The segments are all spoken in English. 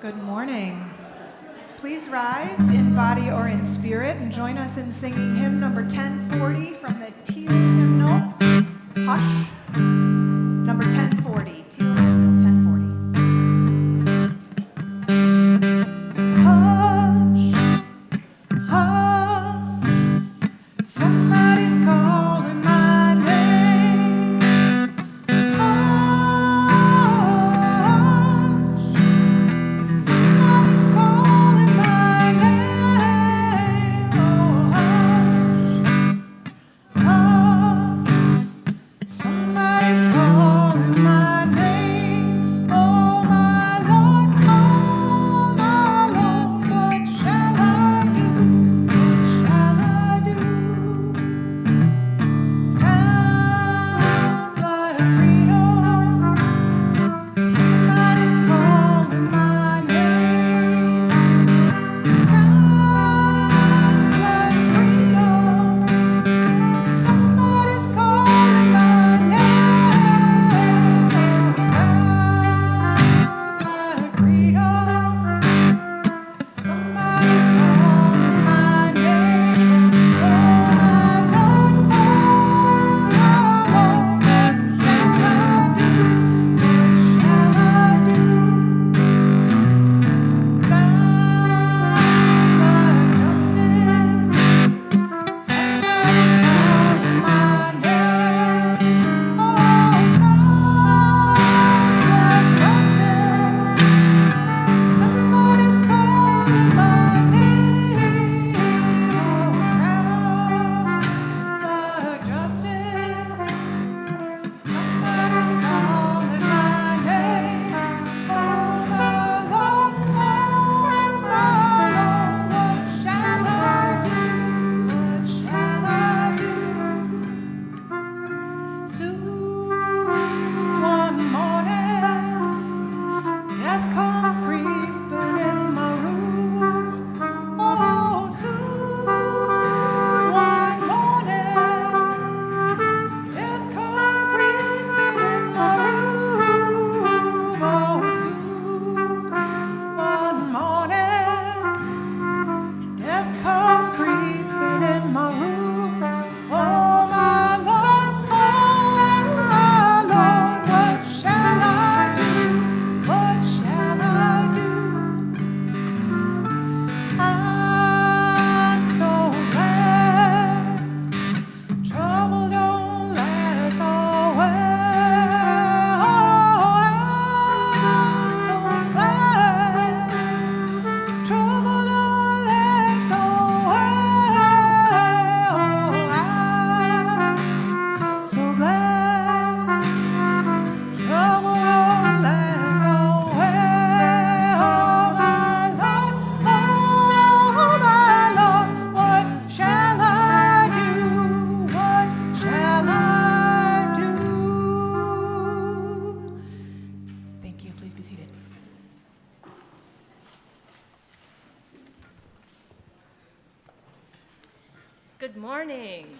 Good morning. Please rise in body or in spirit and join us in singing hymn number 1040 from the Teal hymnal, Hush. Number 1040, Teal hymnal 1040. Hush, hush, somebody's calling my name. Hush, somebody's calling my name. Oh, hush, hush, somebody's calling my name. Oh, my Lord, what shall I do? What shall I do? Sounds like freedom. Somebody's calling my name. Sounds like freedom. Somebody's calling my name. Sounds like freedom. Somebody's calling my name. Oh, my Lord, what shall I do? What shall I do? Sounds like justice. Somebody's calling my name. Oh, sounds like justice. Somebody's calling my name. Oh, sounds like justice. Somebody's calling my name. Oh, my Lord, what shall I do? What shall I do? Soon one morning, death come creeping in my room. Oh, soon one morning, death come creeping in my room. Oh, soon one morning, death come creeping in my room. Oh, my Lord, what shall I do? What shall I do? I'm so glad trouble don't last always. Oh, I'm so glad trouble don't last always. Oh, I'm so glad trouble don't last always. Oh, my Lord, what shall I do? What shall I do? Thank you. Please be seated. Good morning,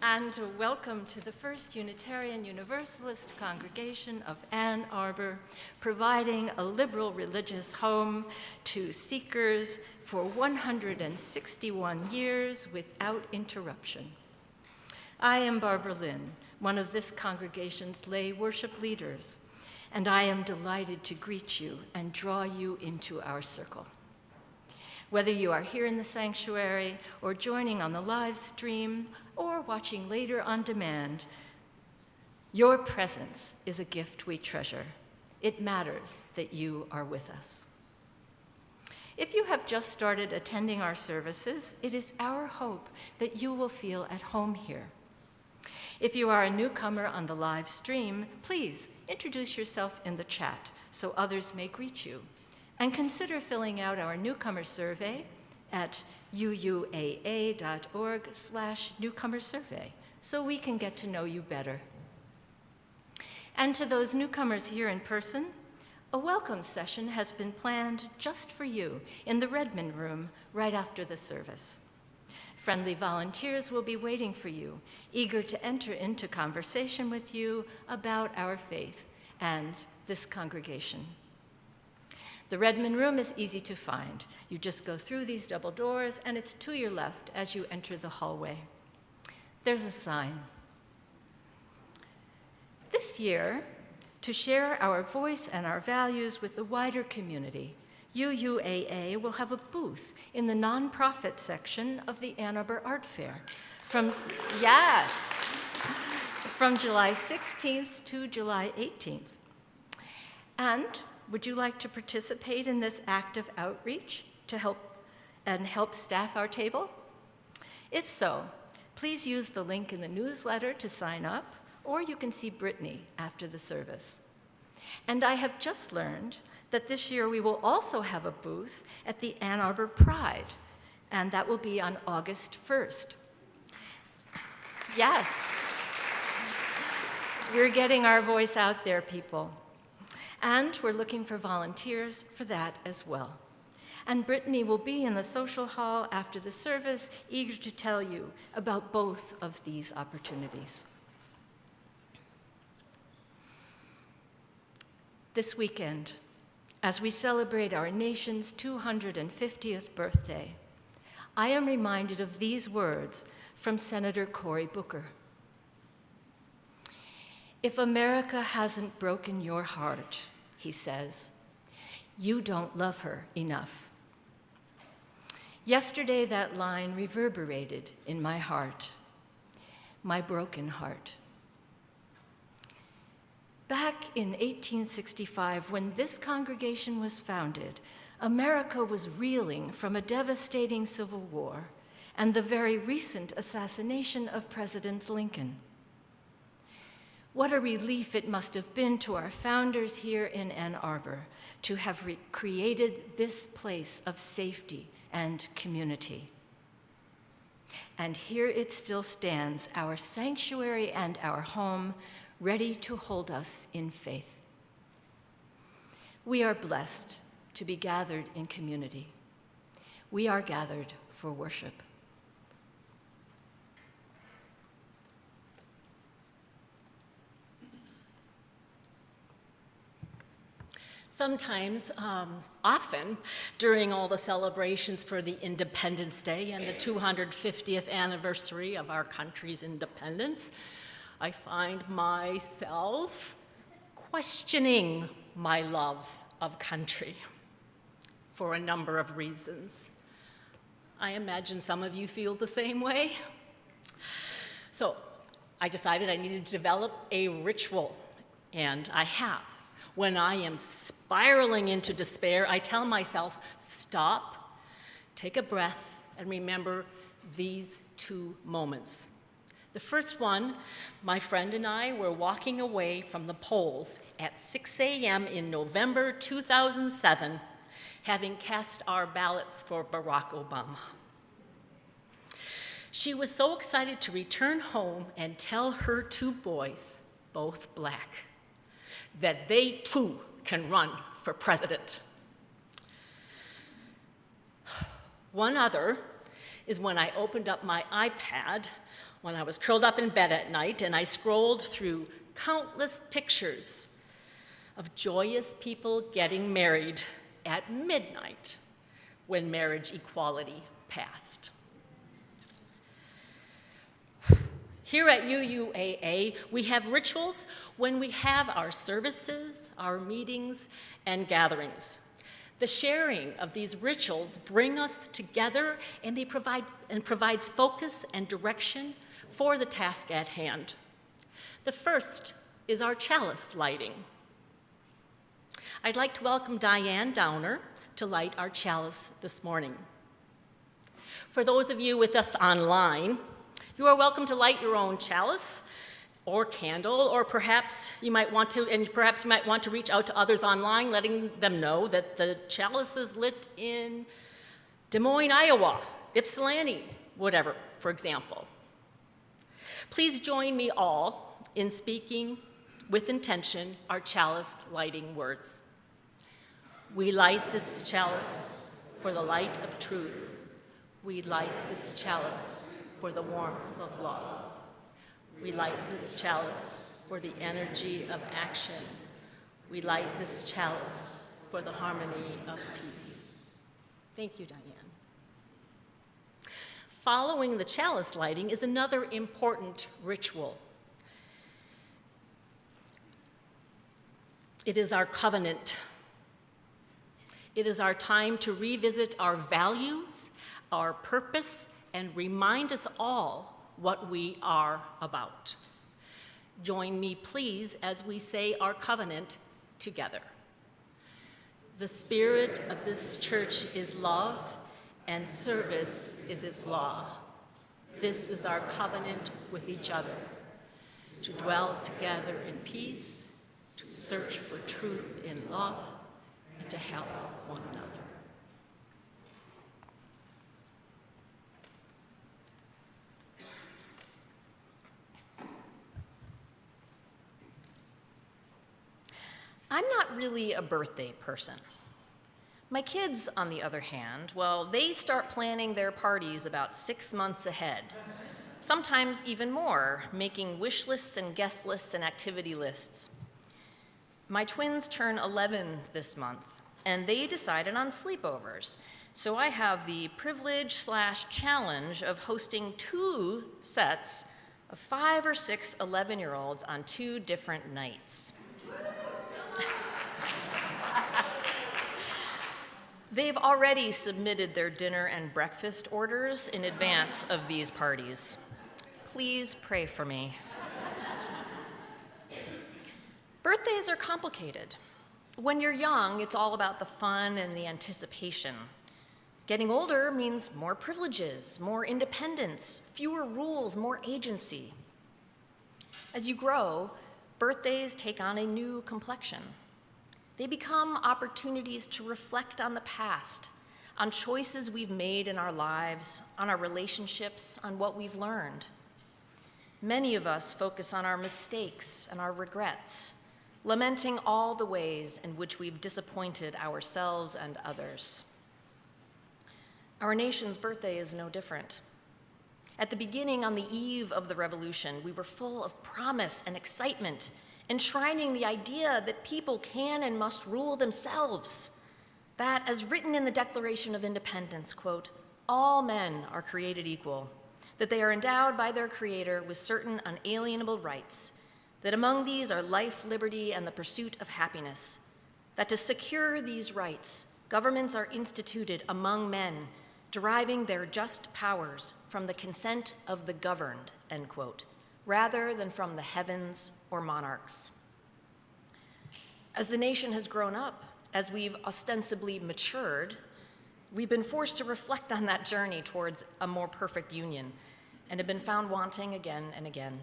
and welcome to the First Unitarian Universalist congregation of Ann Arbor, providing a liberal religious home to seekers for 161 years without interruption. I am Barbara Lynn, one of this congregation's lay worship leaders, and I am delighted to greet you and draw you into our circle. Whether you are here in the sanctuary or joining on the live stream or watching later on demand, your presence is a gift we treasure. It matters that you are with us. If you have just started attending our services, it is our hope that you will feel at home here. If you are a newcomer on the live stream, please introduce yourself in the chat so others may greet you. And consider filling out our newcomer survey at UUAA.org/newcomer survey so we can get to know you better. And to those newcomers here in person, a welcome session has been planned just for you in the Redmond Room right after the service. Friendly volunteers will be waiting for you, eager to enter into conversation with you about our faith and this congregation. The Redmond Room is easy to find. You just go through these double doors, and it's to your left as you enter the hallway. There's a sign. This year, to share our voice and our values with the wider community, UUAA will have a booth in the nonprofit section of the Ann Arbor Art Fair from July 16th to July 18th. And would you like to participate in this active outreach to help staff our table? If so, please use the link in the newsletter to sign up, or you can see Brittany after the service. And I have just learned that this year we will also have a booth at the Ann Arbor Pride, and that will be on August 1st. Yes, we're getting our voice out there, people. And we're looking for volunteers for that as well. And Brittany will be in the social hall after the service, eager to tell you about both of these opportunities. This weekend, as we celebrate our nation's 250th birthday, I am reminded of these words from Senator Cory Booker. "If America hasn't broken your heart," he says, "you don't love her enough." Yesterday, that line reverberated in my heart, my broken heart. Back in 1865, when this congregation was founded, America was reeling from a devastating civil war and the very recent assassination of President Lincoln. What a relief it must have been to our founders here in Ann Arbor to have created this place of safety and community. And here it still stands, our sanctuary and our home, ready to hold us in faith. We are blessed to be gathered in community. We are gathered for worship. Sometimes, often, during all the celebrations for the Independence Day and the 250th anniversary of our country's independence, I find myself questioning my love of country for a number of reasons. I imagine some of you feel the same way. So I decided I needed to develop a ritual, and I have. When I am spiraling into despair, I tell myself, stop, take a breath, and remember these two moments. The first one, my friend and I were walking away from the polls at 6 a.m. in November 2007, having cast our ballots for Barack Obama. She was so excited to return home and tell her two boys, both black, that they too can run for president. One other is when I opened up my iPad when I was curled up in bed at night and I scrolled through countless pictures of joyous people getting married at midnight when marriage equality passed. Here at UUAA, we have rituals when we have our services, our meetings, and gatherings. The sharing of these rituals bring us together, and they provides focus and direction for the task at hand. The first is our chalice lighting. I'd like to welcome Diane Downer to light our chalice this morning. For those of you with us online, you are welcome to light your own chalice or candle, or perhaps you might want to reach out to others online, letting them know that the chalice is lit in Des Moines, Iowa, Ypsilanti, whatever, for example. Please join me all in speaking with intention our chalice lighting words. We light this chalice for the light of truth. We light this chalice for the warmth of love. We light this chalice for the energy of action. We light this chalice for for the harmony of peace. Thank you, Diane. Following the chalice lighting is another important ritual. It is our covenant. It is our time to revisit our values, our purpose, and remind us all what we are about. Join me, please, as we say our covenant together. The spirit of this church is love, and service is its law. This is our covenant with each other, to dwell together in peace, to search for truth in love, and to help one another. I'm not really a birthday person. My kids, on the other hand, well, they start planning their parties about 6 months ahead. Sometimes even more, making wish lists and guest lists and activity lists. My twins turn 11 this month, and they decided on sleepovers. So I have the privilege/challenge of hosting 2 sets of 5 or 6 11-year-olds on 2 different nights. They've already submitted their dinner and breakfast orders in advance of these parties. Please pray for me. Birthdays are complicated. When you're young, it's all about the fun and the anticipation. Getting older means more privileges, more independence, fewer rules, more agency. As you grow, birthdays take on a new complexion. They become opportunities to reflect on the past, on choices we've made in our lives, on our relationships, on what we've learned. Many of us focus on our mistakes and our regrets, lamenting all the ways in which we've disappointed ourselves and others. Our nation's birthday is no different. At the beginning, on the eve of the revolution, we were full of promise and excitement, enshrining the idea that people can and must rule themselves. That, as written in the Declaration of Independence, quote, all men are created equal, that they are endowed by their Creator with certain unalienable rights, that among these are life, liberty, and the pursuit of happiness, that to secure these rights, governments are instituted among men, deriving their just powers from the consent of the governed, end quote, rather than from the heavens or monarchs. As the nation has grown up, as we've ostensibly matured, we've been forced to reflect on that journey towards a more perfect union and have been found wanting again and again.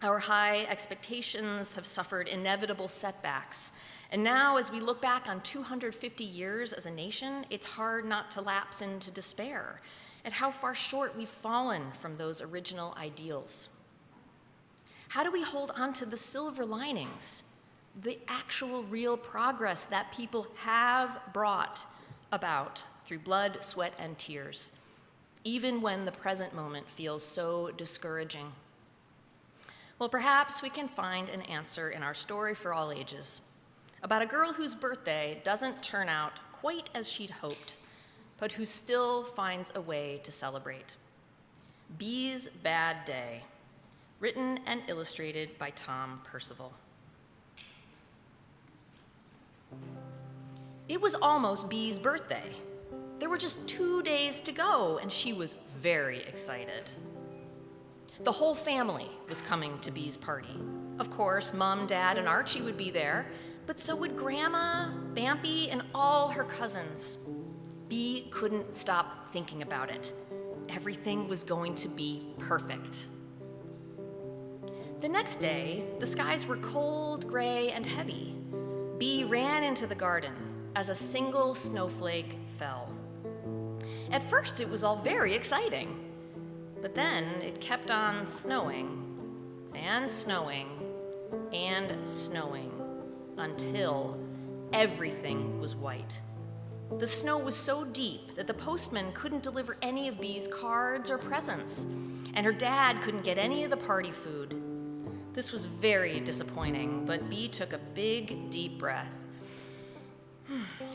Our high expectations have suffered inevitable setbacks, and now as we look back on 250 years as a nation, it's hard not to lapse into despair at how far short we've fallen from those original ideals. How do we hold on to the silver linings, the actual real progress that people have brought about through blood, sweat, and tears, even when the present moment feels so discouraging? Well, perhaps we can find an answer in our story for all ages, about a girl whose birthday doesn't turn out quite as she'd hoped, but who still finds a way to celebrate. Bee's Bad Day, written and illustrated by Tom Percival. It was almost Bee's birthday. There were just 2 days to go, and she was very excited. The whole family was coming to Bee's party. Of course, Mom, Dad, and Archie would be there, but so would Grandma, Bampy, and all her cousins. Bee couldn't stop thinking about it. Everything was going to be perfect. The next day, the skies were cold, gray, and heavy. Bee ran into the garden as a single snowflake fell. At first, it was all very exciting, but then it kept on snowing and snowing and snowing until everything was white. The snow was so deep that the postman couldn't deliver any of Bee's cards or presents, and her dad couldn't get any of the party food. This was very disappointing, but Bee took a big, deep breath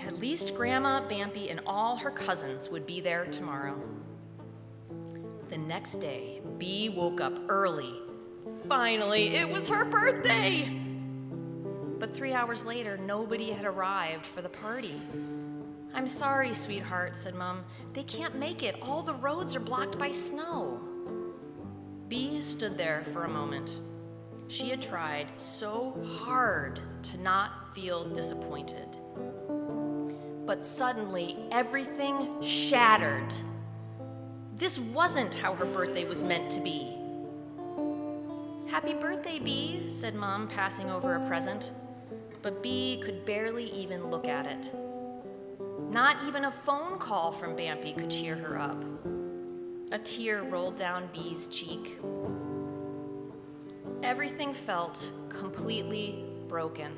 At least Grandma, Bambi, and all her cousins would be there tomorrow. The next day, Bee woke up early. Finally, it was her birthday! But 3 hours later, nobody had arrived for the party. "I'm sorry, sweetheart," said Mom. "They can't make it. All the roads are blocked by snow." Bee stood there for a moment. She had tried so hard to not feel disappointed. But suddenly, everything shattered. This wasn't how her birthday was meant to be. "Happy birthday, Bee," said Mom, passing over a present. But Bee could barely even look at it. Not even a phone call from Bambi could cheer her up. A tear rolled down Bee's cheek. Everything felt completely broken.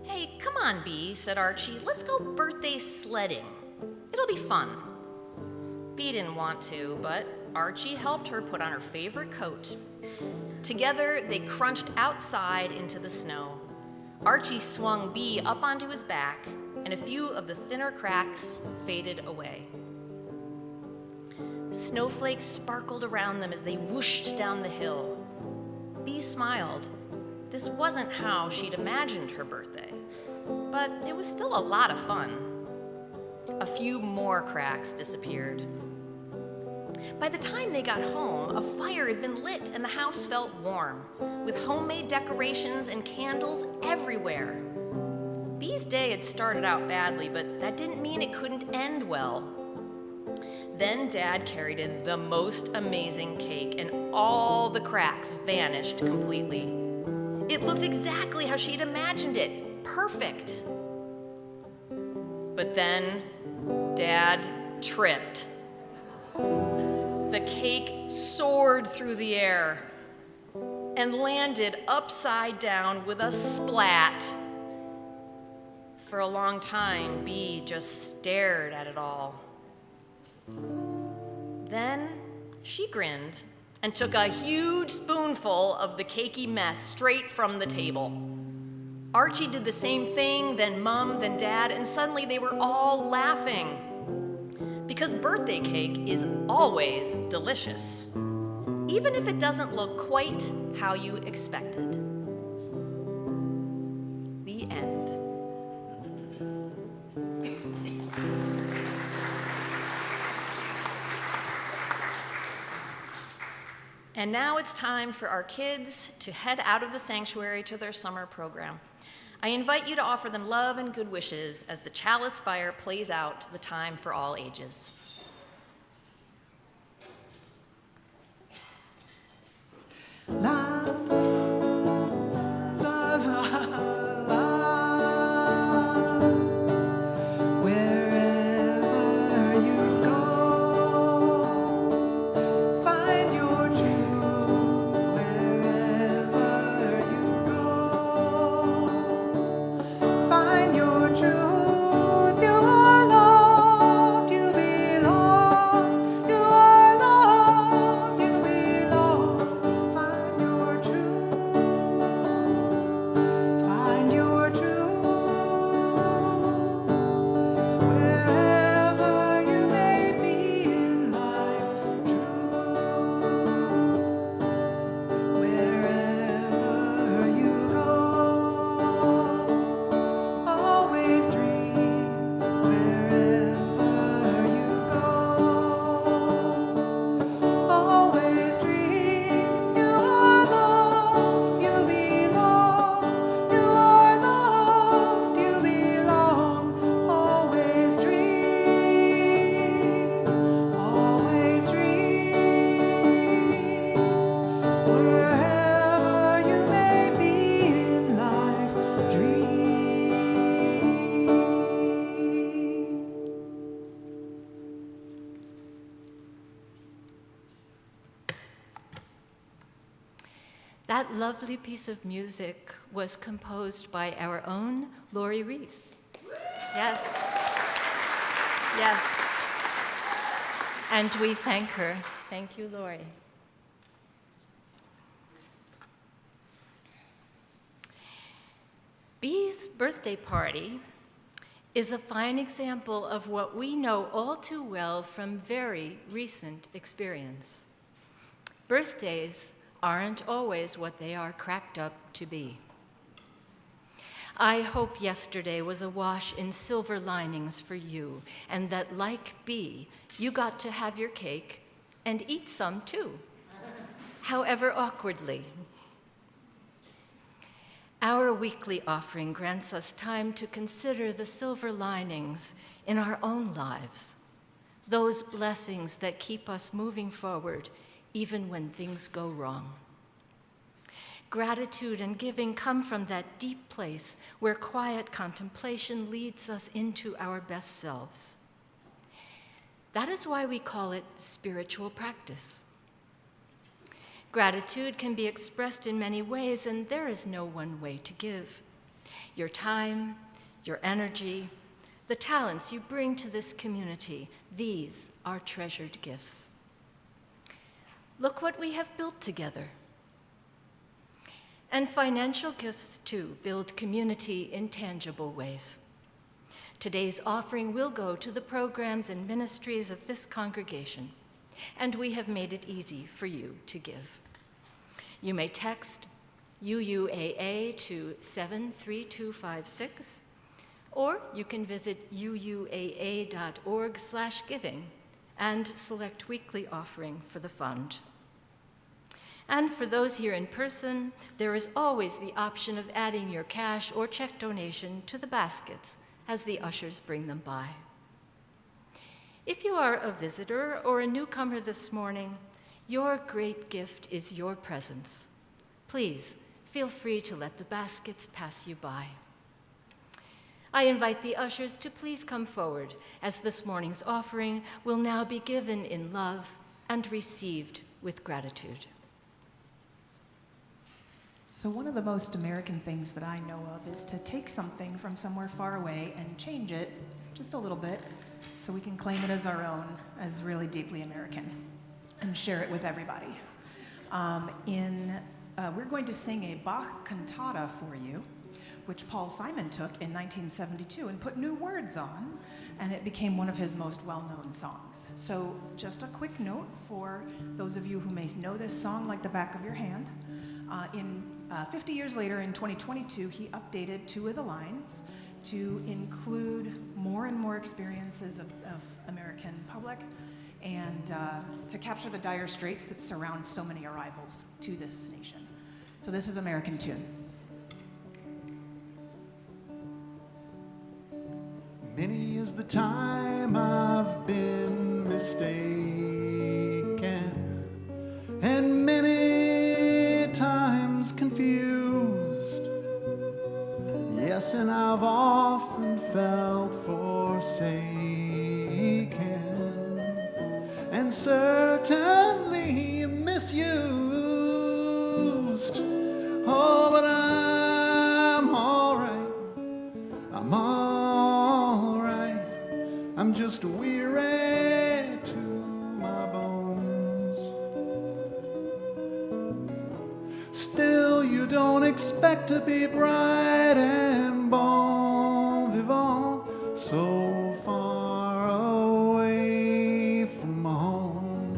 "Hey, come on, Bee," said Archie. "Let's go birthday sledding. It'll be fun." Bee didn't want to, but Archie helped her put on her favorite coat. Together, they crunched outside into the snow. Archie swung Bee up onto his back, and a few of the thinner cracks faded away. Snowflakes sparkled around them as they whooshed down the hill. Bee smiled. This wasn't how she'd imagined her birthday, but it was still a lot of fun. A few more cracks disappeared. By the time they got home, a fire had been lit and the house felt warm, with homemade decorations and candles everywhere. Bee's day had started out badly, but that didn't mean it couldn't end well. Then Dad carried in the most amazing cake, and all the cracks vanished completely. It looked exactly how she'd imagined it, perfect. But then Dad tripped. The cake soared through the air and landed upside down with a splat. For a long time, Bee just stared at it all. Then she grinned and took a huge spoonful of the cakey mess straight from the table. Archie did the same thing, then Mom, then Dad, and suddenly they were all laughing. Because birthday cake is always delicious, even if it doesn't look quite how you expected. The end. And now it's time for our kids to head out of the sanctuary to their summer program. I invite you to offer them love and good wishes as the chalice fire plays out the time for all ages. La, la, la, la. Wherever you go, find your truth. Wherever you go, find your truth. You are loved, you belong. You are loved, you belong. Find your truth. Find your truth. Wherever you may be in life, truth. Wherever you go, always dream. Wherever you go, always dream. You are loved, you belong. You are loved, you belong. Always dream. Always dream. Wherever you may be in life, dream. That lovely piece of music was composed by our own Lori Reese. Yes. Yes. And we thank her. Thank you, Lori. Bee's birthday party is a fine example of what we know all too well from very recent experience. Birthdays aren't always what they are cracked up to be. I hope yesterday was awash in silver linings for you, and that, like Bee, you got to have your cake and eat some too, however awkwardly. Our weekly offering grants us time to consider the silver linings in our own lives, those blessings that keep us moving forward even when things go wrong. Gratitude and giving come from that deep place where quiet contemplation leads us into our best selves. That is why we call it spiritual practice. Gratitude can be expressed in many ways, and there is no one way to give. Your time, your energy, the talents you bring to this community, these are treasured gifts. Look what we have built together. And financial gifts, too, build community in tangible ways. Today's offering will go to the programs and ministries of this congregation, and we have made it easy for you to give. You may text UUAA to 73256, or you can visit uuaa.org/giving and select weekly offering for the fund. And for those here in person, there is always the option of adding your cash or check donation to the baskets as the ushers bring them by. If you are a visitor or a newcomer this morning, your great gift is your presence. Please feel free to let the baskets pass you by. I invite the ushers to please come forward, as this morning's offering will now be given in love and received with gratitude. So one of the most American things that I know of is to take something from somewhere far away and change it just a little bit so we can claim it as our own, as really deeply American, and share it with everybody. We're going to sing a Bach cantata for you, which Paul Simon took in 1972 and put new words on, and it became one of his most well-known songs. So just a quick note for those of you who may know this song like the back of your hand. 50 years later, in 2022, he updated two of the lines to include more and more experiences of American public and to capture the dire straits that surround so many arrivals to this nation. So this is American Tune. Many is the time I've been mistaken, and many times confused. Yes, and I've often felt forsaken, and certainly misused. Oh, but I'm all right. I'm all right. I'm just weary to my bones. Still, you don't expect to be bright and bon vivant so far away from home,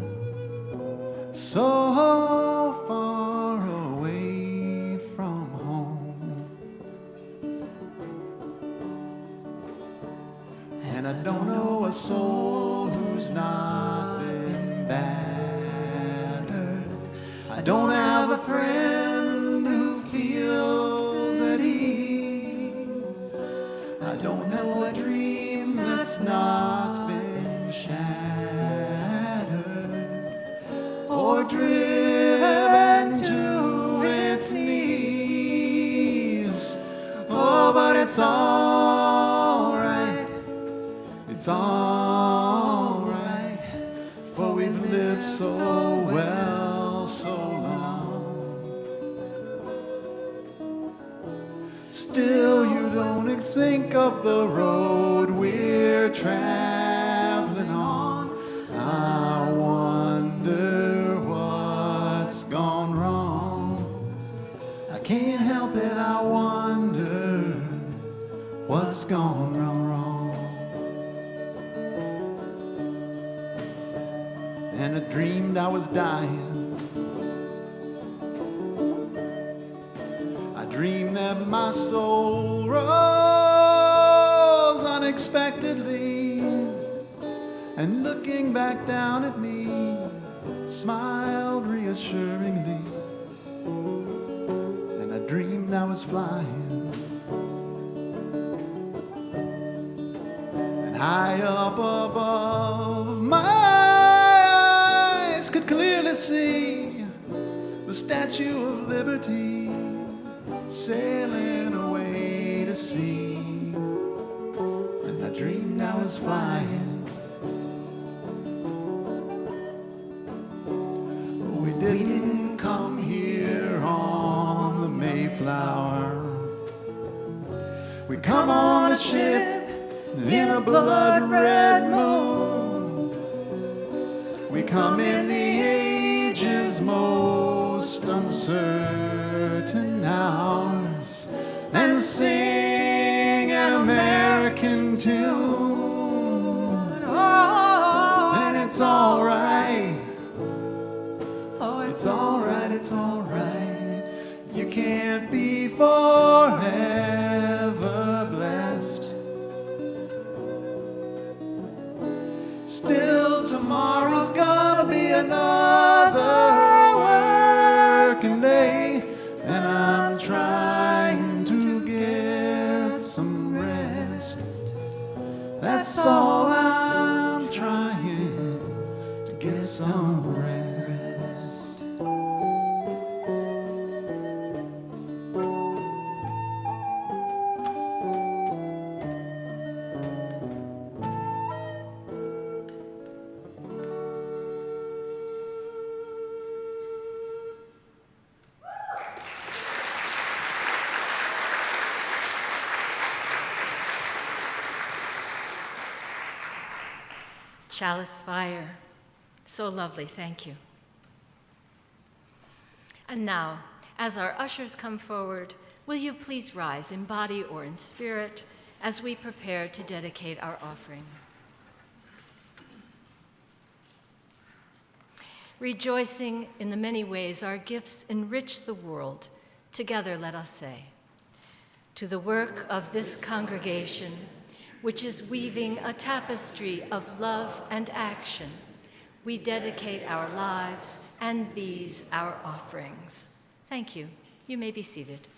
so far away from home. And I don't know a soul who's not been battered. I don't have a friend who feels at ease. I don't know a dream that's not been shattered or driven to its knees. Oh, but it's all right. It's all right, for we've lived so well, so long. Still, you don't think of the road we're traveling on. I wonder what's gone wrong. I can't help it, I wonder. and I dreamed I was dying. I dreamed that my soul rose unexpectedly, and looking back down at me, smiled reassuringly. And I dreamed I was flying, and high up above, my eyes could clearly see the Statue of Liberty sailing away to sea. And I dreamed I was flying. We didn't come here on the Mayflower. We come on a ship in a blood-red moon. We come in the age's most uncertain hours and sing an American tune. Oh, and it's all right. Oh, it's all right, it's all right. You can't be forever blessed. Still, tomorrow's gonna be another working day, and I'm trying to get some rest. That's all I'm trying, to get some rest. Chalice Fire. So lovely, thank you. And now, as our ushers come forward, will you please rise in body or in spirit as we prepare to dedicate our offering. Rejoicing in the many ways our gifts enrich the world, together let us say, to the work of this congregation, which is weaving a tapestry of love and action, we dedicate our lives and these our offerings. Thank you. You may be seated.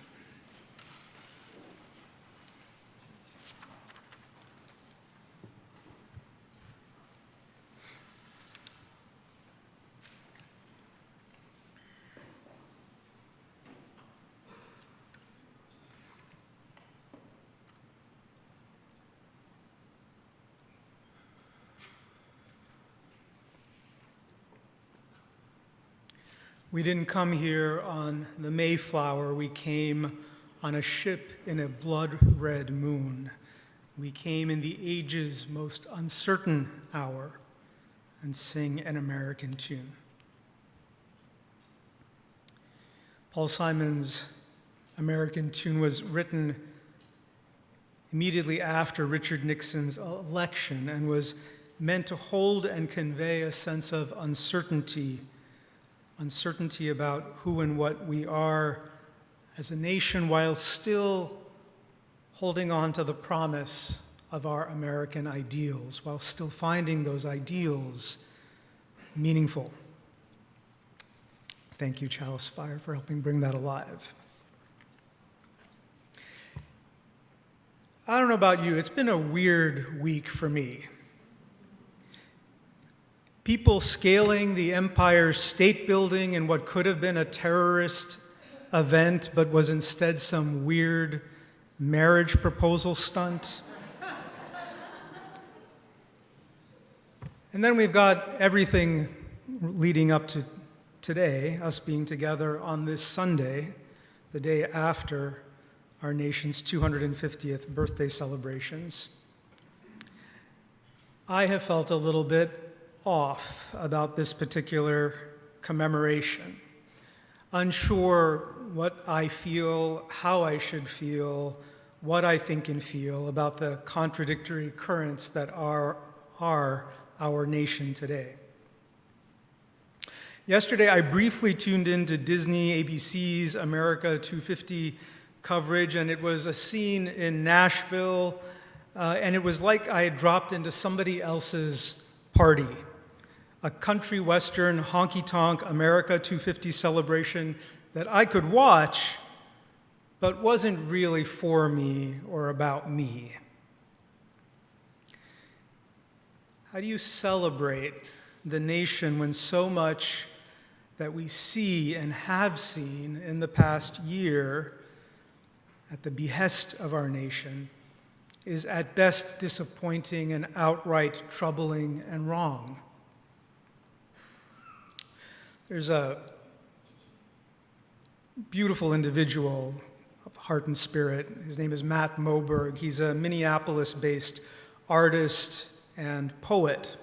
We didn't come here on the Mayflower. We came on a ship in a blood-red moon. We came in the age's most uncertain hour and sing an American tune. Paul Simon's American tune was written immediately after Richard Nixon's election and was meant to hold and convey a sense of uncertainty about who and what we are as a nation, while still holding on to the promise of our American ideals, while still finding those ideals meaningful. Thank you, Chalice Fire, for helping bring that alive. I don't know about you, it's been a weird week for me. People scaling the Empire State Building in what could have been a terrorist event, but was instead some weird marriage proposal stunt. And then we've got everything leading up to today, us being together on this Sunday, the day after our nation's 250th birthday celebrations. I have felt a little bit off about this particular commemoration, unsure what I feel, how I should feel, what I think and feel about the contradictory currents that are our nation today. Yesterday, I briefly tuned into Disney ABC's America 250 coverage, and it was a scene in Nashville, and it was like I had dropped into somebody else's party. A country western honky-tonk America 250 celebration that I could watch, but wasn't really for me or about me. How do you celebrate the nation when so much that we see and have seen in the past year at the behest of our nation is at best disappointing and outright troubling and wrong? There's a beautiful individual of heart and spirit. His name is Matt Moberg. He's a Minneapolis-based artist and poet.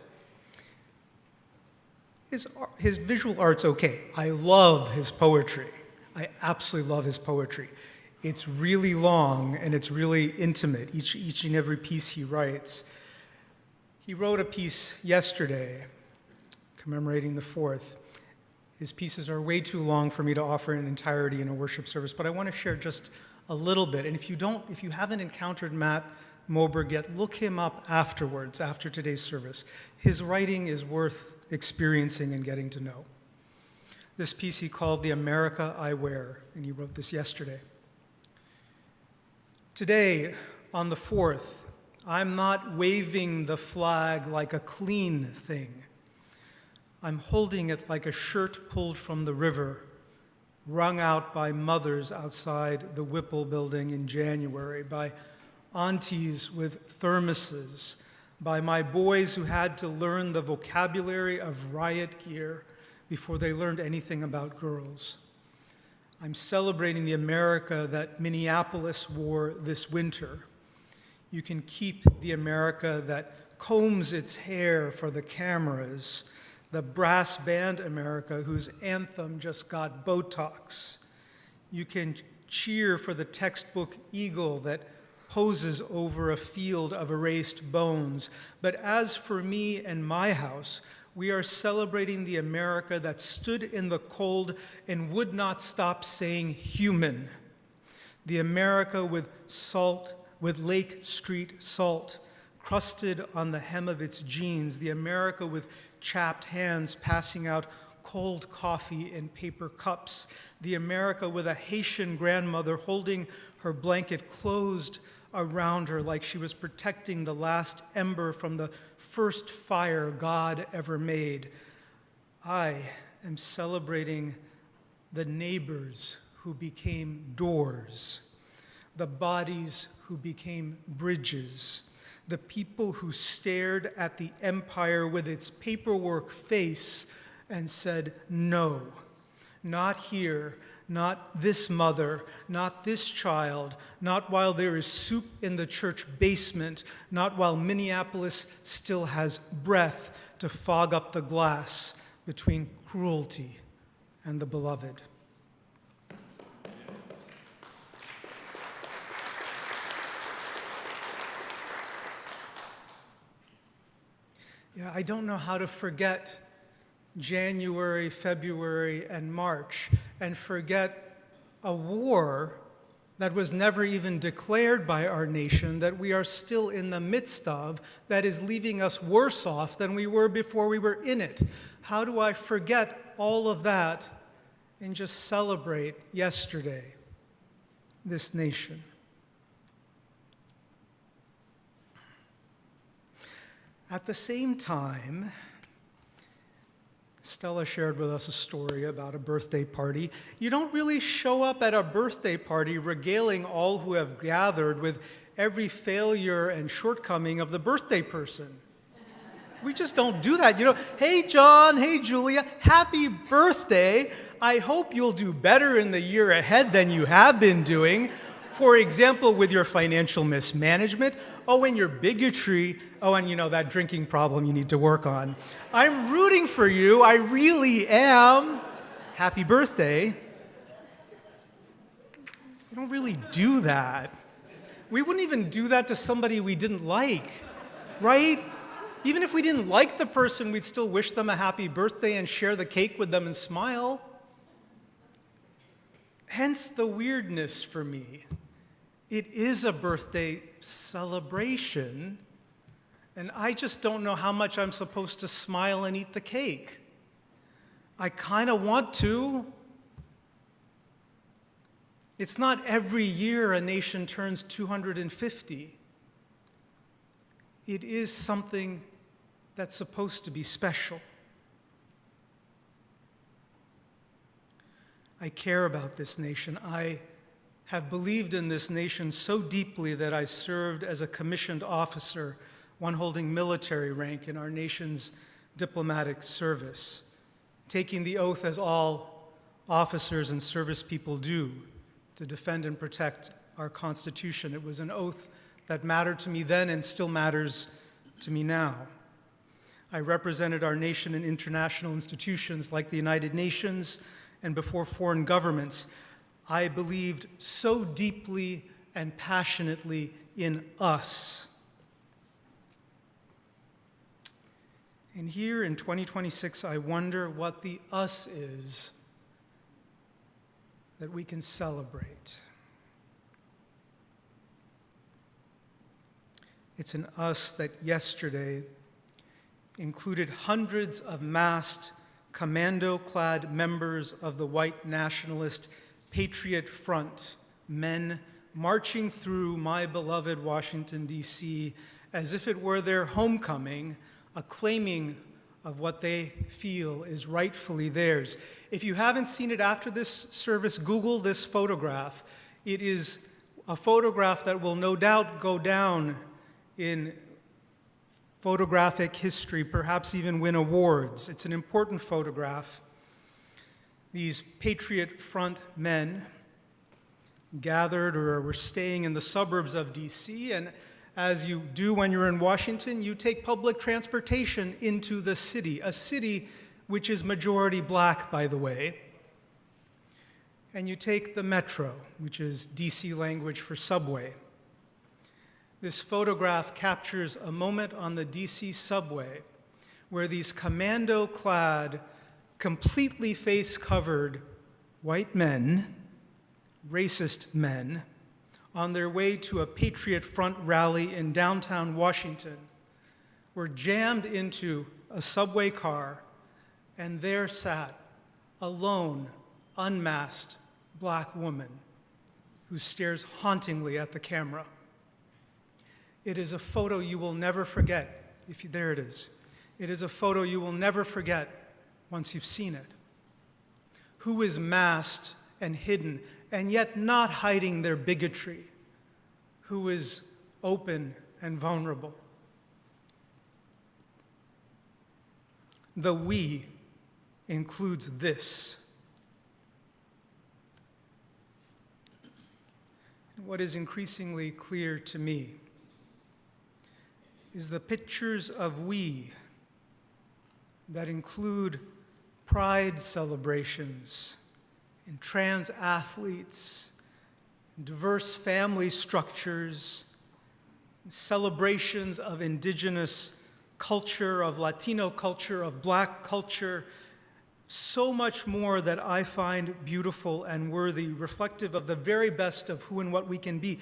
His visual art's okay. I love his poetry. I absolutely love his poetry. It's really long and it's really intimate, each and every piece he writes. He wrote a piece yesterday commemorating the 4th. His pieces are way too long for me to offer in entirety in a worship service, but I want to share just a little bit. And if you haven't encountered Matt Moberg yet, look him up afterwards, after today's service. His writing is worth experiencing and getting to know. This piece he called "The America I Wear," and he wrote this yesterday. Today, on the 4th, I'm not waving the flag like a clean thing. I'm holding it like a shirt pulled from the river, wrung out by mothers outside the Whipple building in January, by aunties with thermoses, by my boys who had to learn the vocabulary of riot gear before they learned anything about girls. I'm celebrating the America that Minneapolis wore this winter. You can keep the America that combs its hair for the cameras, the brass band America whose anthem just got Botox. You can cheer for the textbook eagle that poses over a field of erased bones. But as for me and my house, we are celebrating the America that stood in the cold and would not stop saying human. The America with salt, with Lake Street salt, crusted on the hem of its jeans. The America with chapped hands passing out cold coffee in paper cups. The America with a Haitian grandmother holding her blanket closed around her like she was protecting the last ember from the first fire God ever made. I am celebrating the neighbors who became doors, the bodies who became bridges, the people who stared at the empire with its paperwork face and said, no, not here, not this mother, not this child, not while there is soup in the church basement, not while Minneapolis still has breath to fog up the glass between cruelty and the beloved. Yeah, I don't know how to forget January, February, and March, and forget a war that was never even declared by our nation, that we are still in the midst of, that is leaving us worse off than we were before we were in it. How do I forget all of that and just celebrate yesterday, this nation? At the same time, Stella shared with us a story about a birthday party. You don't really show up at a birthday party regaling all who have gathered with every failure and shortcoming of the birthday person. We just don't do that. You know, hey, John, hey, Julia, happy birthday. I hope you'll do better in the year ahead than you have been doing. For example, with your financial mismanagement, and your bigotry, and that drinking problem you need to work on. I'm rooting for you, I really am. Happy birthday. We don't really do that. We wouldn't even do that to somebody we didn't like, right? Even if we didn't like the person, we'd still wish them a happy birthday and share the cake with them and smile. Hence the weirdness for me. It is a birthday celebration, and I just don't know how much I'm supposed to smile and eat the cake. I kind of want to. It's not every year a nation turns 250. It is something that's supposed to be special. I care about this nation. I have believed in this nation so deeply that I served as a commissioned officer, one holding military rank in our nation's diplomatic service, taking the oath as all officers and service people do to defend and protect our Constitution. It was an oath that mattered to me then and still matters to me now. I represented our nation in international institutions like the United Nations and before foreign governments. I believed so deeply and passionately in us. And here in 2026, I wonder what the us is that we can celebrate. It's an us that yesterday included hundreds of masked, commando-clad members of the white nationalist Patriot Front, men marching through my beloved Washington, D.C., as if it were their homecoming, acclaiming of what they feel is rightfully theirs. If you haven't seen it after this service, Google this photograph. It is a photograph that will no doubt go down in photographic history, perhaps even win awards. It's an important photograph. These Patriot Front men gathered or were staying in the suburbs of D.C., and as you do when you're in Washington, you take public transportation into the city, a city which is majority black, by the way. And you take the metro, which is D.C. language for subway. This photograph captures a moment on the D.C. subway where these commando-clad, completely face-covered white men, racist men, on their way to a Patriot Front rally in downtown Washington, were jammed into a subway car, and there sat a lone, unmasked black woman who stares hauntingly at the camera. It is a photo you will never forget. There it is. It is a photo you will never forget once you've seen it. Who is masked and hidden, and yet not hiding their bigotry? Who is open and vulnerable? The we includes this. What is increasingly clear to me is the pictures of we that include pride celebrations and trans athletes, and diverse family structures, and celebrations of indigenous culture, of Latino culture, of black culture, so much more that I find beautiful and worthy, reflective of the very best of who and what we can be.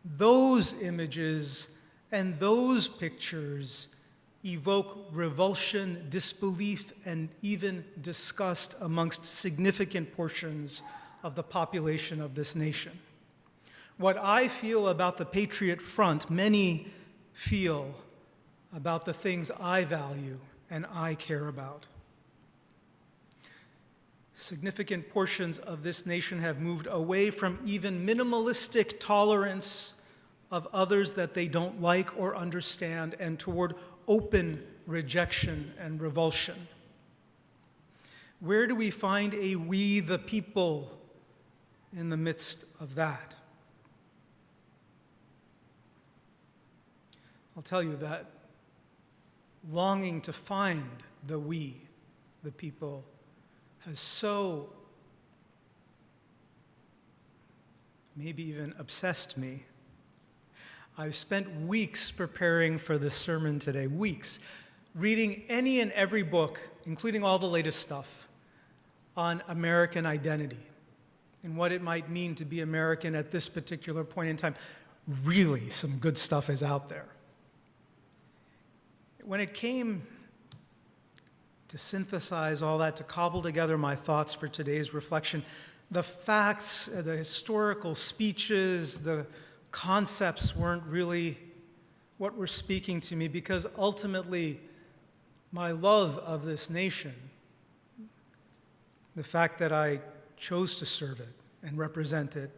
Those images and those pictures evoke revulsion, disbelief, and even disgust amongst significant portions of the population of this nation. What I feel about the Patriot Front, many feel about the things I value and I care about. Significant portions of this nation have moved away from even minimalistic tolerance of others that they don't like or understand, and toward open rejection and revulsion. Where do we find a we the people in the midst of that? I'll tell you that longing to find the we, the people, has so maybe even obsessed me. I've spent weeks preparing for this sermon today, weeks, reading any and every book, including all the latest stuff, on American identity and what it might mean to be American at this particular point in time. Really, some good stuff is out there. When it came to synthesize all that, to cobble together my thoughts for today's reflection, the facts, the historical speeches, the concepts weren't really what were speaking to me, because ultimately my love of this nation, the fact that I chose to serve it and represent it,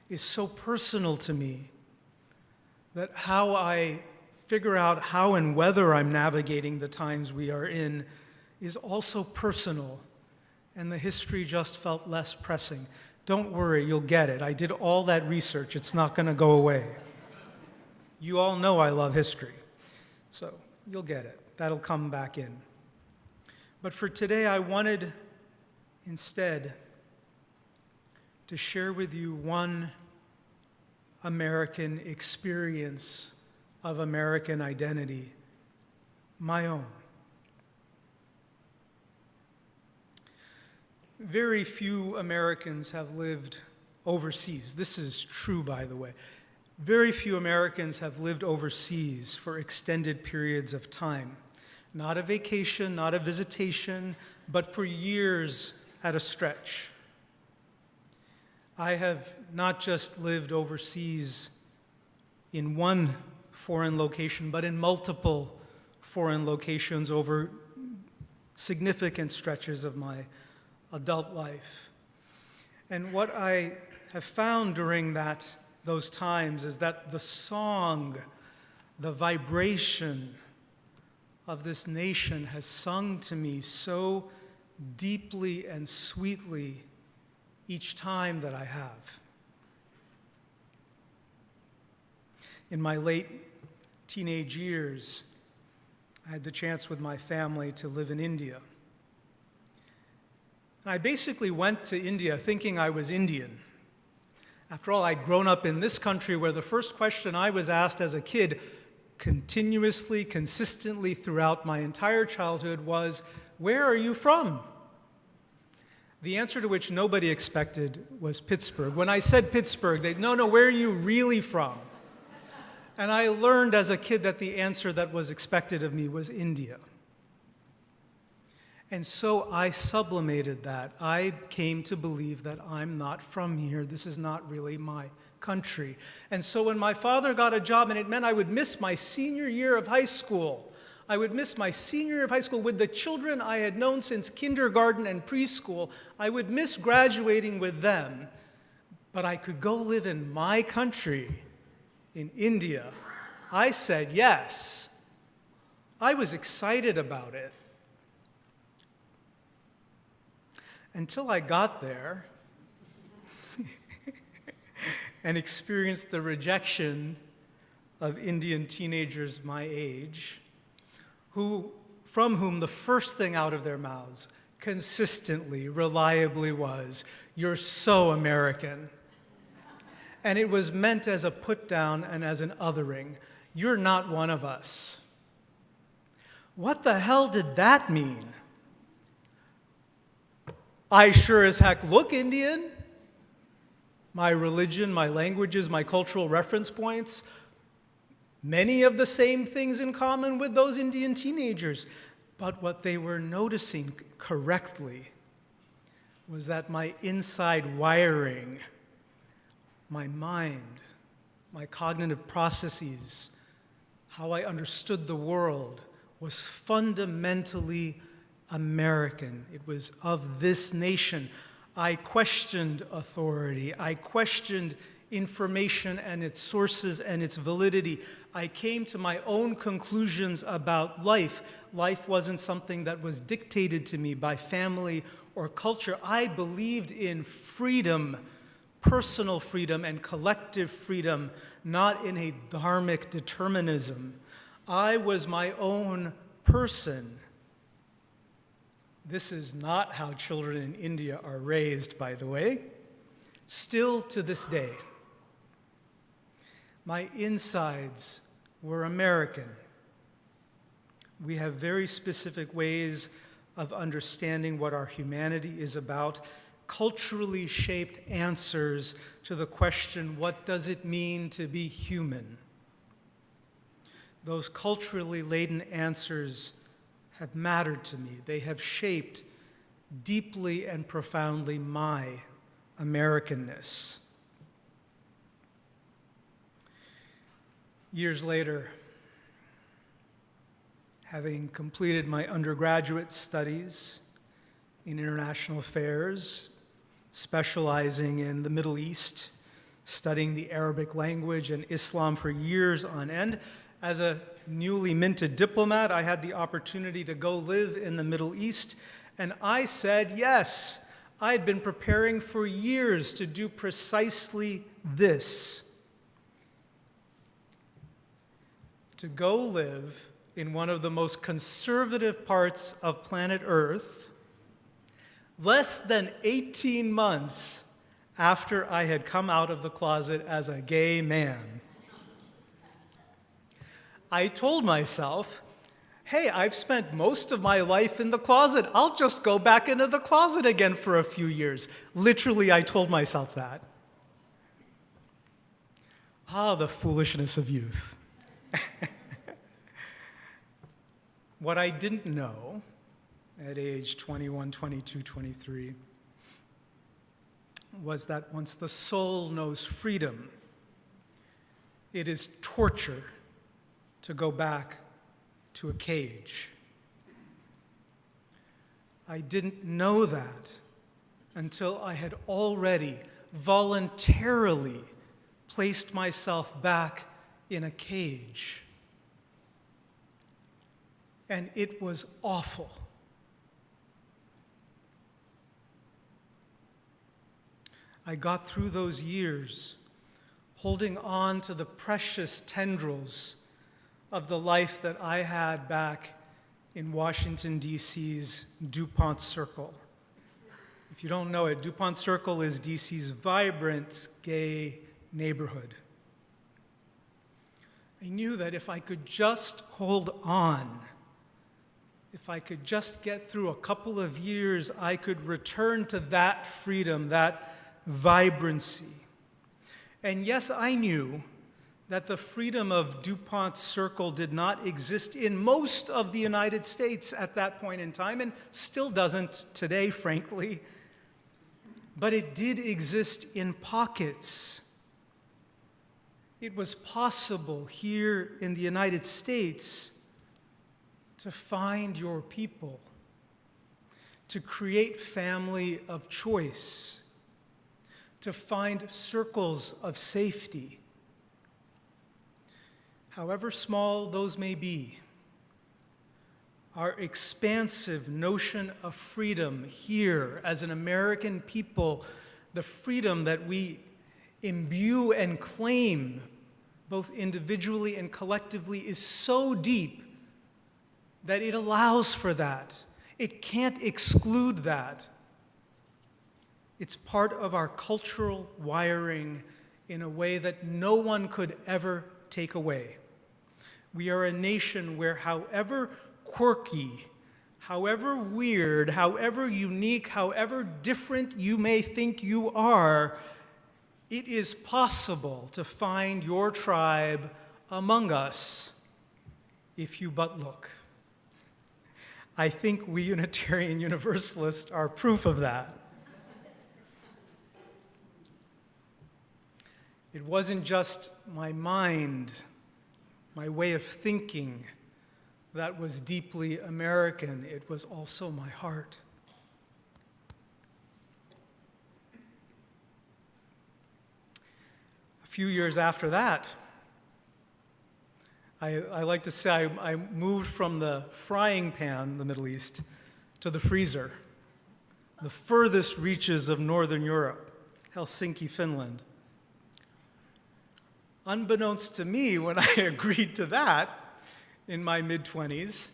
is so personal to me that how I figure out how and whether I'm navigating the times we are in is also personal, and the history just felt less pressing. Don't worry, you'll get it. I did all that research. It's not going to go away. You all know I love history, so you'll get it. That'll come back in. But for today, I wanted instead to share with you one American experience of American identity, my own. Very few Americans have lived overseas. This is true, by the way. Very few Americans have lived overseas for extended periods of time. Not a vacation, not a visitation, but for years at a stretch. I have not just lived overseas in one foreign location, but in multiple foreign locations over significant stretches of my adult life. And what I have found during those times is that the song, the vibration of this nation has sung to me so deeply and sweetly each time that I have. In my late teenage years, I had the chance with my family to live in India. And I basically went to India thinking I was Indian. After all, I'd grown up in this country where the first question I was asked as a kid, continuously, consistently throughout my entire childhood, was, "Where are you from?" The answer to which nobody expected was Pittsburgh. When I said Pittsburgh, they'd, no, where are you really from? And I learned as a kid that the answer that was expected of me was India. And so I sublimated that. I came to believe that I'm not from here. This is not really my country. And so when my father got a job and it meant I would miss my senior year of high school, I would miss my senior year of high school with the children I had known since kindergarten and preschool. I would miss graduating with them, but I could go live in my country, in India. I said yes. I was excited about it. Until I got there and experienced the rejection of Indian teenagers my age, from whom the first thing out of their mouths consistently, reliably was, "You're so American." And it was meant as a put-down and as an othering. "You're not one of us." What the hell did that mean? I sure as heck look Indian. My religion, my languages, my cultural reference points, many of the same things in common with those Indian teenagers. But what they were noticing correctly was that my inside wiring, my mind, my cognitive processes, how I understood the world, was fundamentally American. It was of this nation. I questioned authority. I questioned information and its sources and its validity. I came to my own conclusions about life. Life wasn't something that was dictated to me by family or culture. I believed in freedom, personal freedom and collective freedom, not in a dharmic determinism. I was my own person. This is not how children in India are raised, by the way, still to this day. My insides were American. We have very specific ways of understanding what our humanity is about, culturally shaped answers to the question, what does it mean to be human? Those culturally laden answers have mattered to me. They have shaped deeply and profoundly my Americanness. Years later, having completed my undergraduate studies in international affairs, specializing in the Middle East, studying the Arabic language and Islam for years on end, as a newly minted diplomat, I had the opportunity to go live in the Middle East, and I said yes. I'd been preparing for years to do precisely this. To go live in one of the most conservative parts of planet Earth, less than 18 months after I had come out of the closet as a gay man. I told myself, hey, I've spent most of my life in the closet. I'll just go back into the closet again for a few years. Literally, I told myself that. Ah, the foolishness of youth. What I didn't know at age 21, 22, 23 was that once the soul knows freedom, it is torture to go back to a cage. I didn't know that until I had already voluntarily placed myself back in a cage. And it was awful. I got through those years holding on to the precious tendrils of the life that I had back in Washington, D.C.'s DuPont Circle. If you don't know it, DuPont Circle is D.C.'s vibrant gay neighborhood. I knew that if I could just hold on, if I could just get through a couple of years, I could return to that freedom, that vibrancy. And yes, I knew that the freedom of DuPont Circle did not exist in most of the United States at that point in time, and still doesn't today, frankly. But it did exist in pockets. It was possible here in the United States to find your people, to create family of choice, to find circles of safety. However small those may be, our expansive notion of freedom here as an American people, the freedom that we imbue and claim both individually and collectively, is so deep that it allows for that. It can't exclude that. It's part of our cultural wiring in a way that no one could ever take away. We are a nation where, however quirky, however weird, however unique, however different you may think you are, it is possible to find your tribe among us if you but look. I think we Unitarian Universalists are proof of that. It wasn't just my mind, my way of thinking, that was deeply American. It was also my heart. A few years after that, I like to say I moved from the frying pan, the Middle East, to the freezer, the furthest reaches of Northern Europe, Helsinki, Finland. Unbeknownst to me, when I agreed to that in my mid-20s,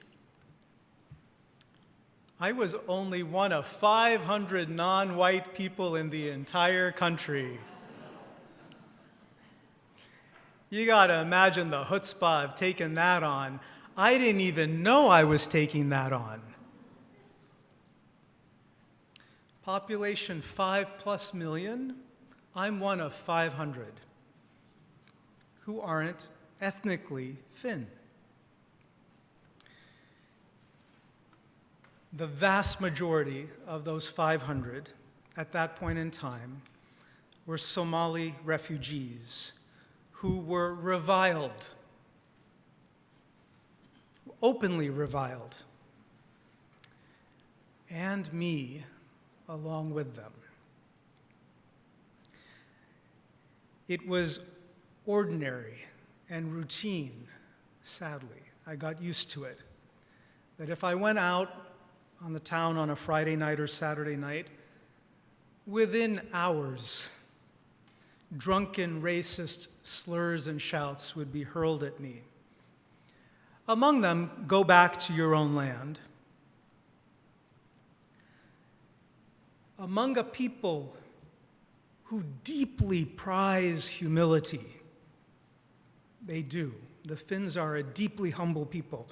I was only one of 500 non-white people in the entire country. You gotta imagine the chutzpah of taking that on. I didn't even know I was taking that on. Population 5+ million, I'm one of 500 who aren't ethnically Finn. The vast majority of those 500 at that point in time were Somali refugees who were reviled, openly reviled, and me along with them. It was ordinary and routine, sadly. I got used to it. That if I went out on the town on a Friday night or Saturday night, within hours, drunken racist slurs and shouts would be hurled at me. Among them, "Go back to your own land." Among a people who deeply prize humility, they do. The Finns are a deeply humble people,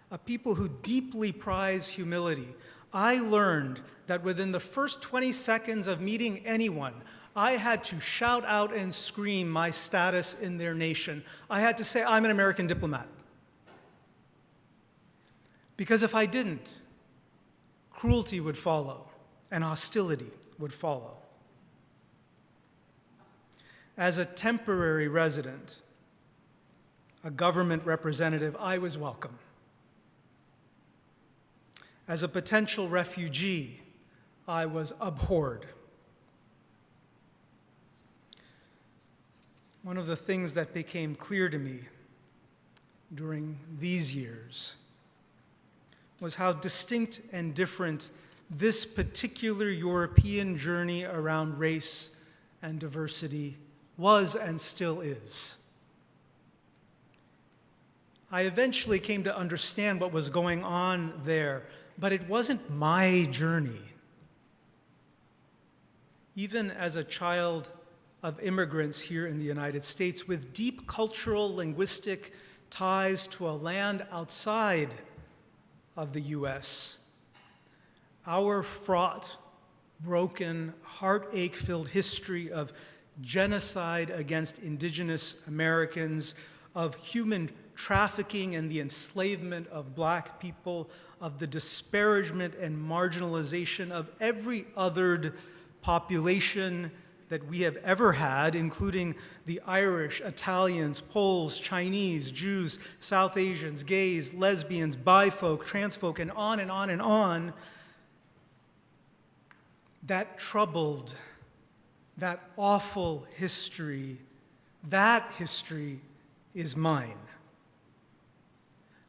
a people who deeply prize humility. I learned that within the first 20 seconds of meeting anyone, I had to shout out and scream my status in their nation. I had to say, I'm an American diplomat. Because if I didn't, cruelty would follow and hostility would follow. As a temporary resident, a government representative, I was welcome. As a potential refugee, I was abhorred. One of the things that became clear to me during these years was how distinct and different this particular European journey around race and diversity was and still is. I eventually came to understand what was going on there, but it wasn't my journey. Even as a child of immigrants here in the United States with deep cultural, linguistic ties to a land outside of the US, our fraught, broken, heartache-filled history of genocide against indigenous Americans, of human trafficking and the enslavement of black people, of the disparagement and marginalization of every othered population that we have ever had, including the Irish, Italians, Poles, Chinese, Jews, South Asians, gays, lesbians, bifolk, trans folk, and on and on and on, that troubled, that awful history, that history is mine.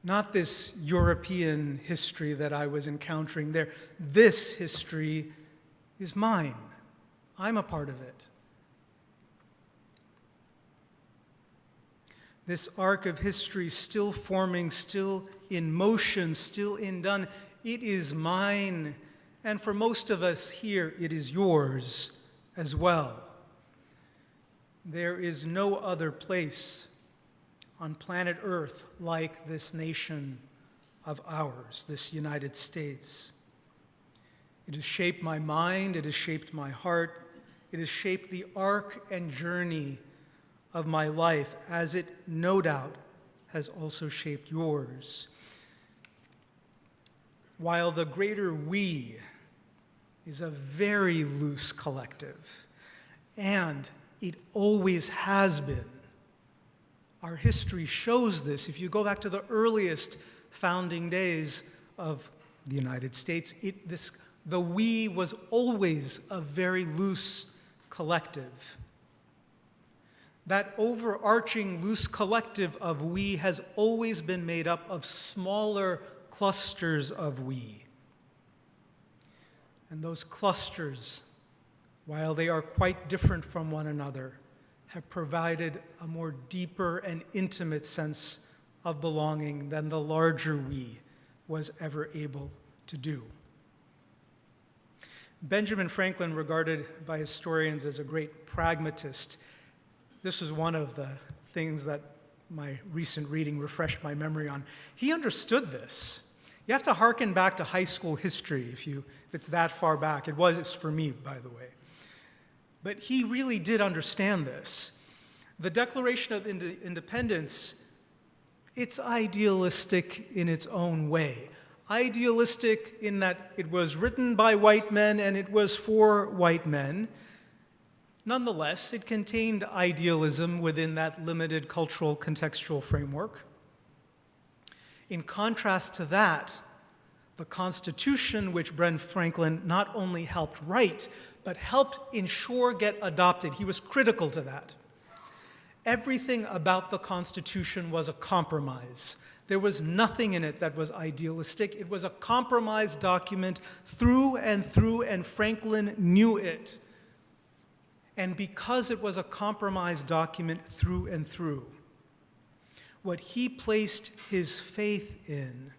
Not this European history that I was encountering there. This history is mine. I'm a part of it. This arc of history still forming, still in motion, still undone, it is mine. And for most of us here, it is yours as well. There is no other place on planet Earth like this nation of ours, this United States. It has shaped my mind, it has shaped my heart, it has shaped the arc and journey of my life, as it no doubt has also shaped yours. While the greater we is a very loose collective, and it always has been. Our history shows this. If you go back to the earliest founding days of the United States, the we was always a very loose collective. That overarching loose collective of we has always been made up of smaller clusters of we. And those clusters, while they are quite different from one another, have provided a more deeper and intimate sense of belonging than the larger we was ever able to do. Benjamin Franklin, regarded by historians as a great pragmatist, this was one of the things that my recent reading refreshed my memory on. He understood this. You have to hearken back to high school history if it's that far back. It's for me, by the way. But he really did understand this. The Declaration of Independence, it's idealistic in its own way. Idealistic in that it was written by white men and it was for white men. Nonetheless, it contained idealism within that limited cultural contextual framework. In contrast to that, the Constitution, which Ben Franklin not only helped write, but helped ensure get adopted. He was critical to that. Everything about the Constitution was a compromise. There was nothing in it that was idealistic. It was a compromise document through, and Franklin knew it. And because it was a compromise document through and through, what he placed his faith in,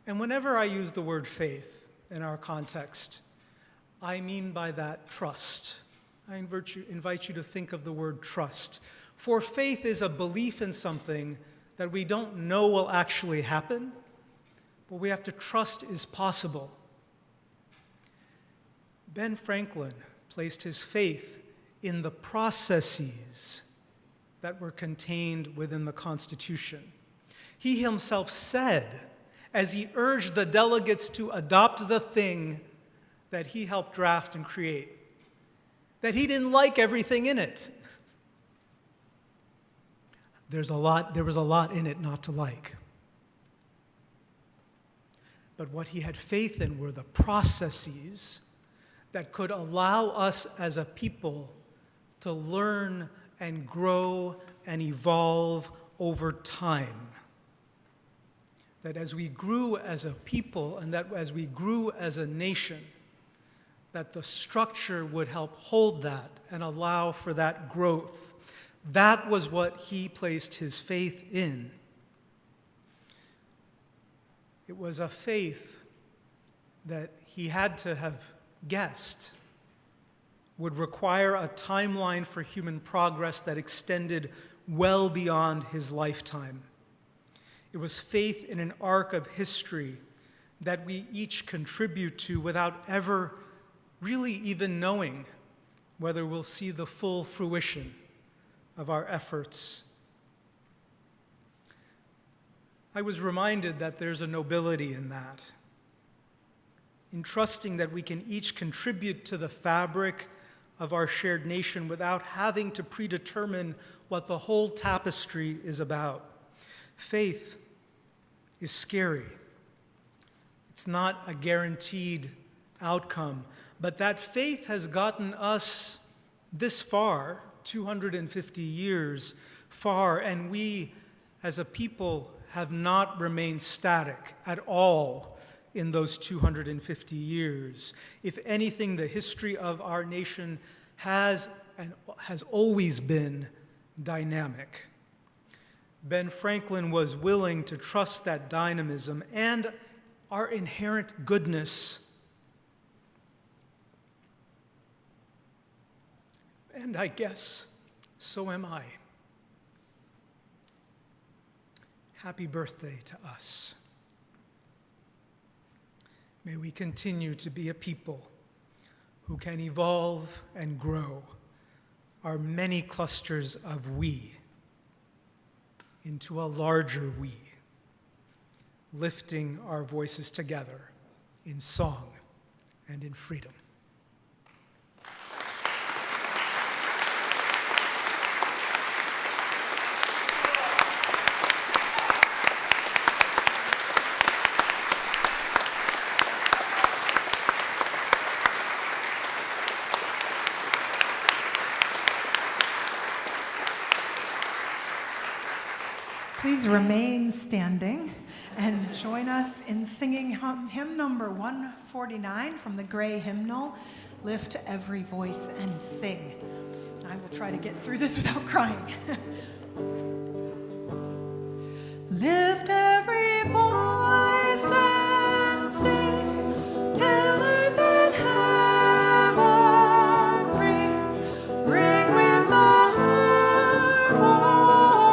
and whenever I use the word faith in our context, I mean by that trust. I invite you to think of the word trust. For faith is a belief in something that we don't know will actually happen, but we have to trust is possible. Ben Franklin placed his faith in the processes that were contained within the Constitution. He himself said, as he urged the delegates to adopt the thing that he helped draft and create, that he didn't like everything in it. There was a lot in it not to like. But what he had faith in were the processes that could allow us as a people to learn and grow and evolve over time. That as we grew as a people and that as we grew as a nation, that the structure would help hold that and allow for that growth. That was what he placed his faith in. It was a faith that he had to have guessed would require a timeline for human progress that extended well beyond his lifetime. It was faith in an arc of history that we each contribute to without ever really even knowing whether we'll see the full fruition of our efforts. I was reminded that there's a nobility in that, in trusting that we can each contribute to the fabric of our shared nation without having to predetermine what the whole tapestry is about. Faith is scary. It's not a guaranteed outcome, but that faith has gotten us this far, 250 years far, and we as a people have not remained static at all in those 250 years. If anything, the history of our nation has always been dynamic. Ben Franklin was willing to trust that dynamism and our inherent goodness. And I guess so am I. Happy birthday to us. May we continue to be a people who can evolve and grow our many clusters of we into a larger we, lifting our voices together in song and in freedom. Please remain standing and join us in singing hymn number 149 from the gray hymnal, Lift Every Voice and Sing. I will try to get through this without crying. Lift every voice and sing till earth and heaven ring with the harmony.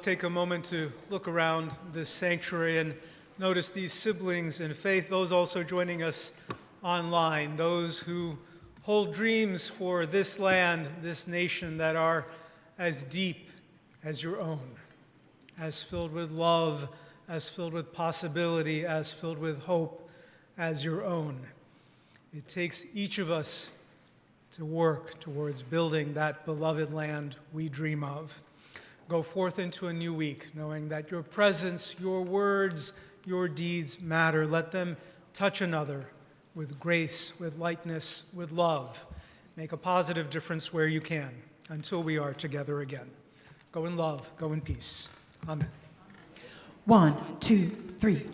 take a moment to look around this sanctuary and notice these siblings in faith, those also joining us online, those who hold dreams for this land, this nation that are as deep as your own, as filled with love, as filled with possibility, as filled with hope as your own. It takes each of us to work towards building that beloved land we dream of. Go forth into a new week, knowing that your presence, your words, your deeds matter. Let them touch another with grace, with lightness, with love. Make a positive difference where you can until we are together again. Go in love, go in peace. Amen. 1, 2, 3.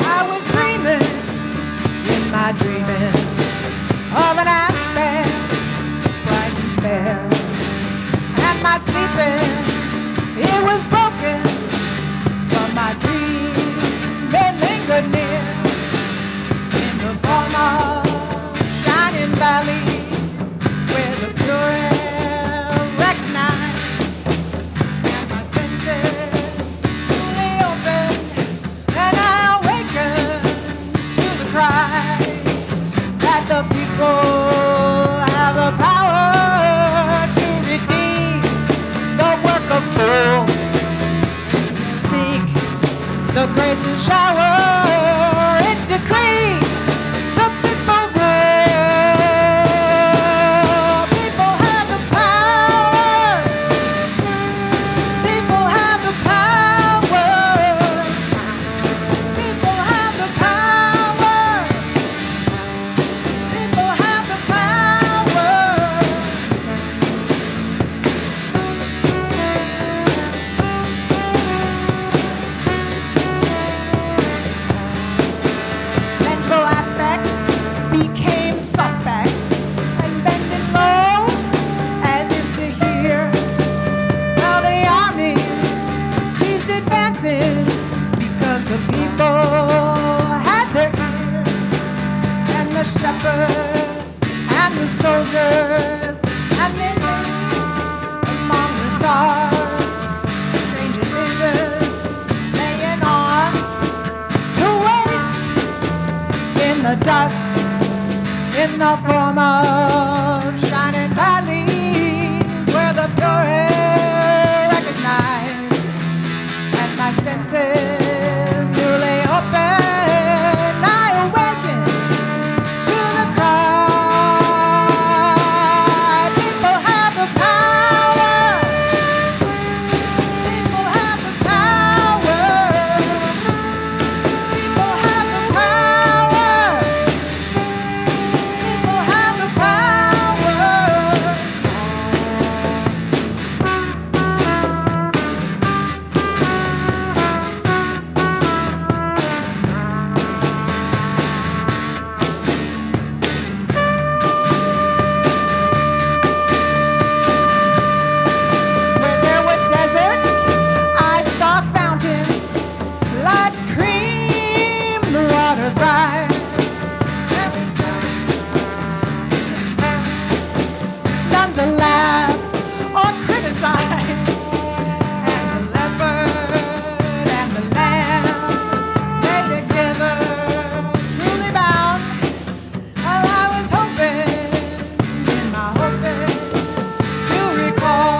I was dreaming, in my dreaming, of an aspect bright and fair. And my sleeping, it was broken, but my dream, it lingered near, in the form of shining valleys, where the pure air recognized, and my senses fully opened, and I awakened to the cry that the people have the power to redeem the work of fools, speak the grace and shower, it decrees the people rule. People have the power. People have the power. People have the power. People have the power. Vengeful aspects became suspect and bending low as if to hear. Well, the army ceased advancing because the people had their ear. And the shepherds and the soldiers and they lay among the stars, changing visions, laying arms to waste in the dust, in the form of shining valleys, where the pure air recognized, and my senses newly opened, I awakened to the cry. People have the power. People have the power. People have the power. People have the power. Where there were deserts, I saw fountains, like cream, the waters rise. None to laugh or criticize. And the leopard and the lamb lay together, truly bound. While I was hoping, in my hoping, to recall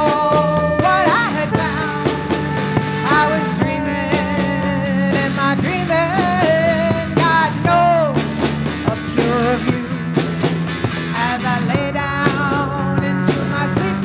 what I had found. I was dreaming, in my dreaming, God knows, a pure view. As I lay down into my sleep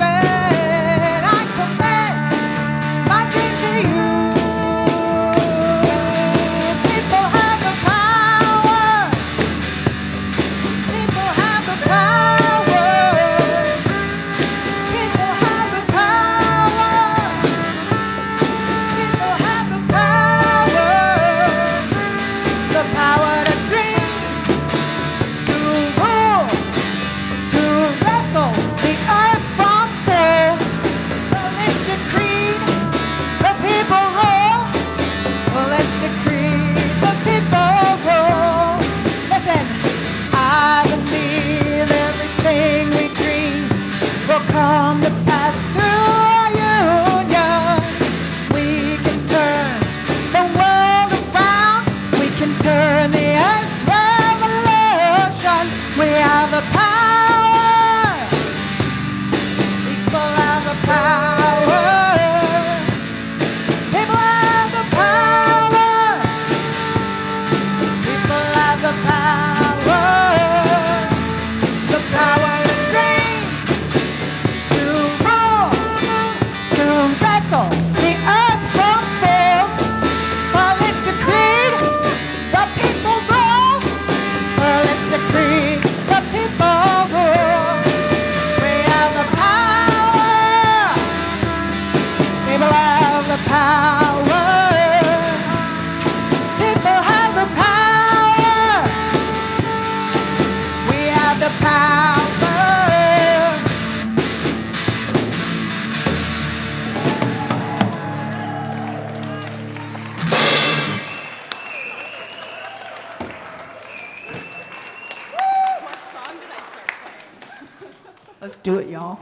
We have the power. People have the power. People have the power. People have the power. The power to dream, to rule, to wrestle the earth from force. Well, it's decreed, the people rule. Well, it's decreed, the people rule. We have the power. People have the power. People have the power. We have the power. Let's do it, y'all.